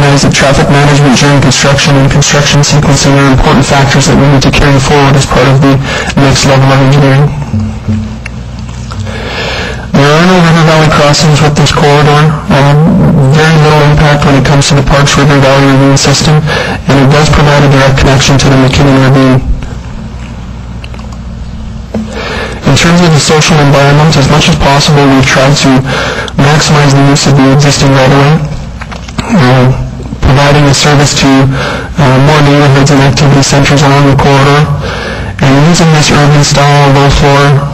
recognize that traffic management during construction and construction sequencing are important factors that we need to carry forward as part of the next level of engineering. There are no river valley crossings with this corridor. Very little impact when it comes to the Parks River Valley Ravine system, and it does provide a direct connection to the McKinnon Ravine. In terms of the social environment, as much as possible, we've tried to maximize the use of the existing right-of-way, providing a service to more neighborhoods and activity centers along the corridor, and using this urban-style low-floor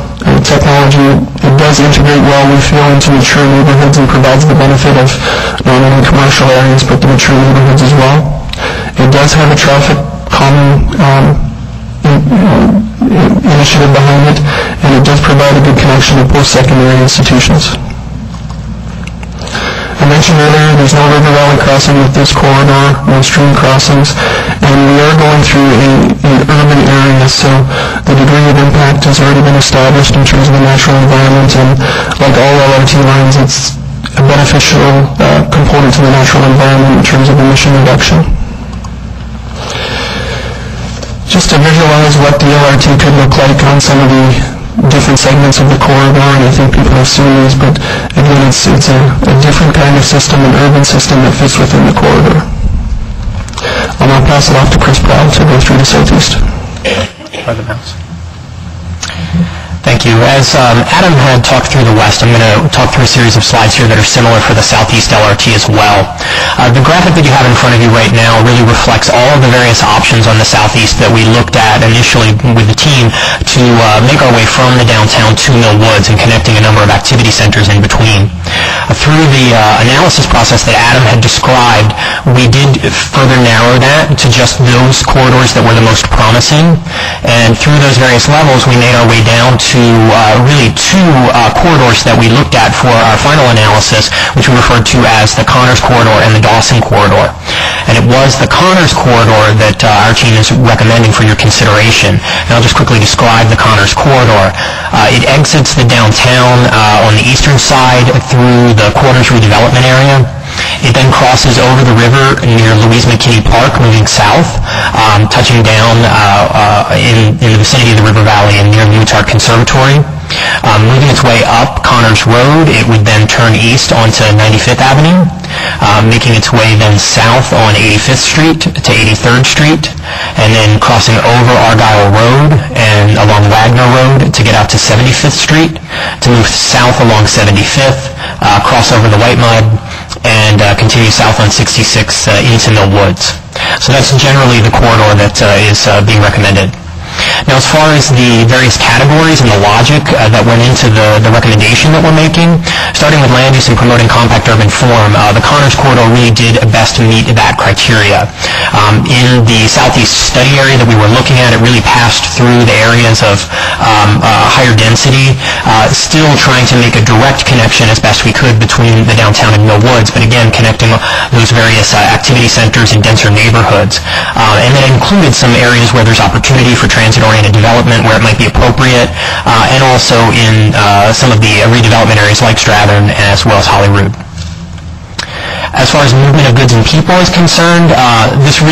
technology. It does integrate well, we feel, into mature neighborhoods and provides the benefit of not only commercial areas but the mature neighborhoods as well. It does have a traffic calming initiative behind it, and it does provide a good connection to post-secondary institutions. I mentioned earlier there's no river valley crossing with this corridor, no stream crossings, and we are going through an urban area, so the degree of impact has already been established in terms of the natural environment, and like all LRT lines, it's a beneficial component to the natural environment in terms of emission reduction. Just to visualize what the LRT could look like on some of the different segments of the corridor, and I think people have seen these, but again, it's a different kind of system, an urban system that fits within the corridor. I'll now pass it off to Chris Proud to go through the southeast. Thank you. As Adam had talked through the west, I'm going to talk through a series of slides here that are similar for the southeast LRT as well. The graphic that you have in front of you right now really reflects all of the various options on the southeast that we looked at initially with the team to make our way from the downtown to Mill Woods and connecting a number of activity centers in between. Through the analysis process that Adam had described, we did further narrow that to just those corridors that were the most promising, and through those various levels we made our way down to really two corridors that we looked at for our final analysis, which we referred to as the Connors Corridor and the Dawson Corridor. And it was the Connors Corridor that our team is recommending for your consideration. And I'll just quickly describe the Connors Corridor. It exits the downtown on the eastern side through the Quarters redevelopment area. It then crosses over the river near Louise McKinney Park, moving south, touching down in the vicinity of the river valley and near the Mutart Conservatory. Moving its way up Connors Road, it would then turn east onto 95th Avenue, making its way then south on 85th Street to 83rd Street, and then crossing over Argyle Road and along Wagner Road to get out to 75th Street, to move south along 75th, cross over the White Mud, and continue south on 66 into Mill Woods. So that's generally the corridor that is being recommended. Now, as far as the various categories and the logic that went into the recommendation that we're making, starting with land use and promoting compact urban form, the Connors Corridor really did best meet that criteria. In the southeast study area that we were looking at, it really passed through the areas of higher density, still trying to make a direct connection as best we could between the downtown and Mill Woods, but again, connecting those various activity centers in denser neighborhoods. And that included some areas where there's opportunity for transit-oriented development where it might be appropriate, and also in some of the redevelopment areas like Strathern as well as Holyrood. As far as movement of goods and people is concerned, this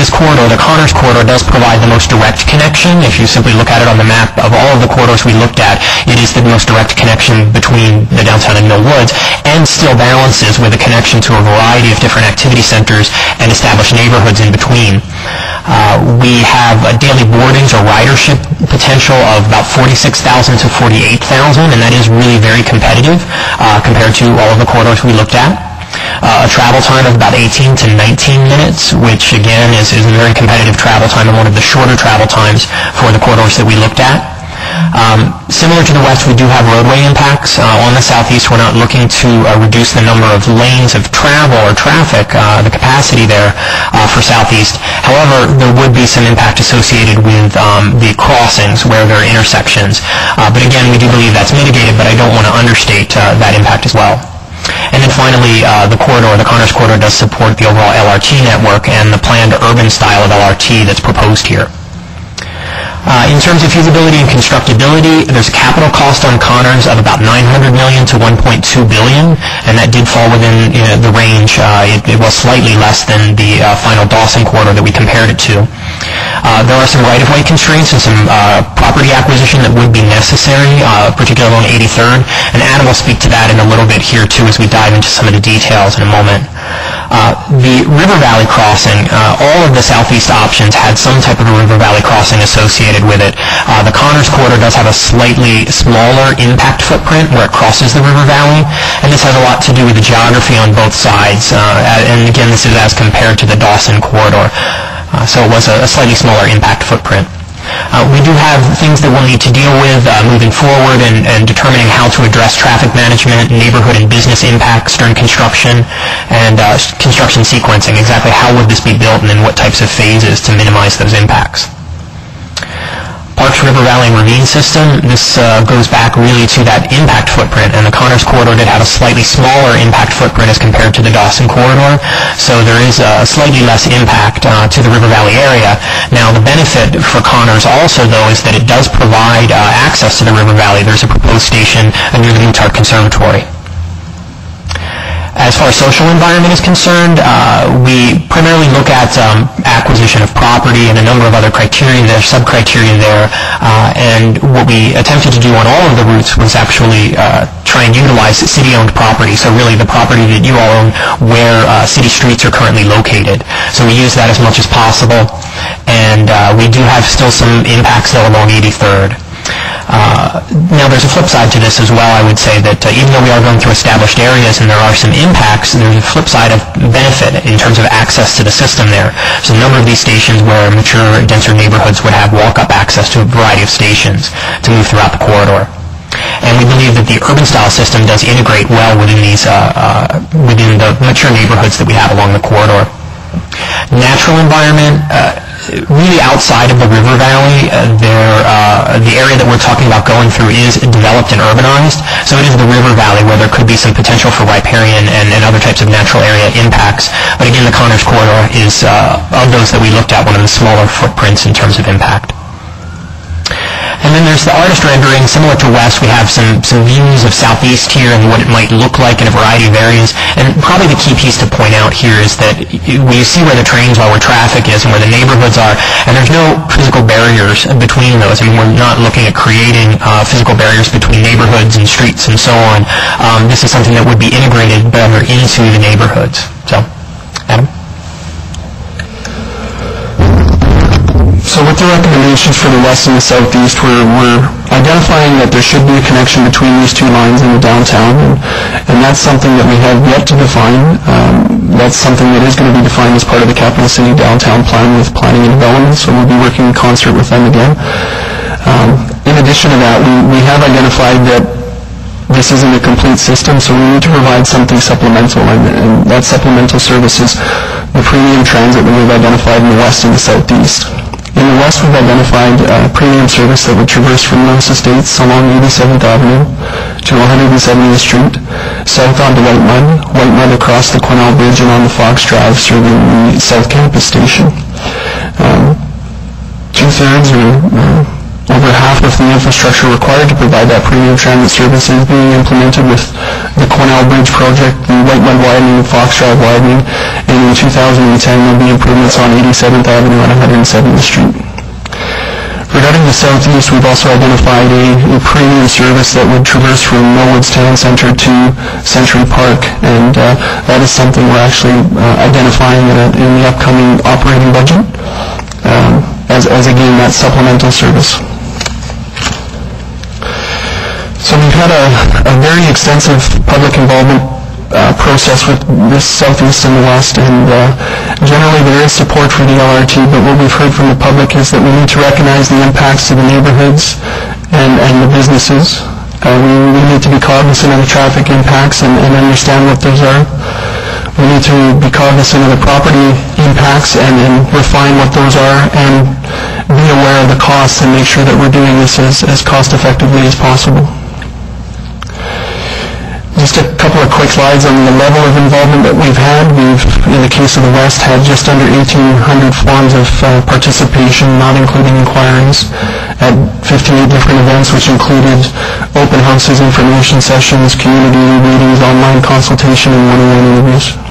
corridor, the Connors Corridor, does provide the most direct connection. If you simply look at it on the map of all of the corridors we looked at, it is the most direct connection between the downtown and Mill Woods, and still balances with a connection to a variety of different activity centers and established neighborhoods in between. We have a daily boardings or ridership potential of about 46,000 to 48,000, and that is really very competitive compared to all of the corridors we looked at. A travel time of about 18 to 19 minutes, which again is a very competitive travel time and one of the shorter travel times for the corridors that we looked at. Similar to the west, we do have roadway impacts. On the southeast, we're not looking to reduce the number of lanes of travel or traffic, the capacity there for southeast. However, there would be some impact associated with the crossings where there are intersections. But again, we do believe that's mitigated, but I don't want to understate that impact as well. And then finally, the Connors Corridor does support the overall LRT network and the planned urban style of LRT that's proposed here. In terms of feasibility and constructability, there's a capital cost on Connors of about $900 million to $1.2 billion, and that did fall within the range. It was slightly less than the final Dawson corridor that we compared it to. There are some right-of-way constraints and some property acquisition that would be necessary, particularly along 83rd, and Adam will speak to that in a little bit here too as we dive into some of the details in a moment. The River Valley crossing, all of the southeast options had some type of a River Valley crossing associated with it. The Connors corridor does have a slightly smaller impact footprint where it crosses the River Valley, and this has a lot to do with the geography on both sides. And again, this is as compared to the Dawson corridor. So it was a slightly smaller impact footprint. We do have things that we'll need to deal with moving forward and determining how to address traffic management, neighborhood and business impacts during construction, and construction sequencing. Exactly how would this be built and in what types of phases to minimize those impacts. Parks River Valley and Ravine System, this goes back really to that impact footprint, and the Connors corridor did have a slightly smaller impact footprint as compared to the Dawson corridor, so there is a slightly less impact to the River Valley area. Now the benefit for Connors also though is that it does provide access to the River Valley. There's a proposed station near the Muntart Conservatory. As far as social environment is concerned, we primarily look at acquisition of property and a number of other criteria there, sub-criteria there, and what we attempted to do on all of the routes was actually try and utilize city-owned property, so really the property that you all own where city streets are currently located. So we use that as much as possible, and we do have still some impacts though along 83rd. Now there's a flip side to this as well. I would say that even though we are going through established areas and there are some impacts, there's a flip side of benefit in terms of access to the system there. So a number of these stations where mature, denser neighborhoods would have walk-up access to a variety of stations to move throughout the corridor. And we believe that the urban-style system does integrate well within these within the mature neighborhoods that we have along the corridor. Natural environment, really outside of the River Valley, the area that we're talking about going through is developed and urbanized, so it is the River Valley where there could be some potential for riparian and other types of natural area impacts. But again, the Connors corridor is, of those that we looked at, one of the smaller footprints in terms of impact. And then there's the artist rendering. Similar to West, we have some views of Southeast here and what it might look like in a variety of areas. And probably the key piece to point out here is that we see where the trains are, where traffic is, and where the neighborhoods are, and there's no physical barriers between those. I mean, we're not looking at creating physical barriers between neighborhoods and streets and so on. This is something that would be integrated better into the neighborhoods. So, Adam? So with the recommendations for the west and the southeast, we're identifying that there should be a connection between these two lines in the downtown, and that's something that we have yet to define. That's something that is going to be defined as part of the Capital City Downtown Plan with planning and development, so we'll be working in concert with them again. In addition to that, we have identified that this isn't a complete system, so we need to provide something supplemental, and that supplemental service is the premium transit that we've identified in the west and the southeast. In the west, we've identified a premium service that would traverse from Lewis Estates along 87th Avenue to 170th Street, south onto White Mud across the Quesnel Bridge and on the Fox Drive, serving the South Campus Station. Two-thirds or over half of the infrastructure required to provide that premium transit service is being implemented with the Quesnel Bridge project, the White Mud widening, the Fox Drive widening, and in 2010 there'll be improvements on 87th Avenue and 170th Street. Regarding the southeast, we've also identified a premium service that would traverse from Millwoods Town Center to Century Park, and that is something we're actually identifying in the upcoming operating budget as again, that supplemental service. So we've had a very extensive public involvement process with this southeast and the west, and generally there is support for the LRT, but what we've heard from the public is that we need to recognize the impacts to the neighborhoods and the businesses. We need to be cognizant of the traffic impacts and understand what those are. We need to be cognizant of the property impacts and refine what those are, and be aware of the costs and make sure that we're doing this as cost effectively as possible. Just a couple of quick slides on the level of involvement that we've had. We've, in the case of the West, had just under 1,800 forms of participation, not including inquiries. at 58 different events, which included open houses, information sessions, community meetings, online consultation, and one-on-one interviews.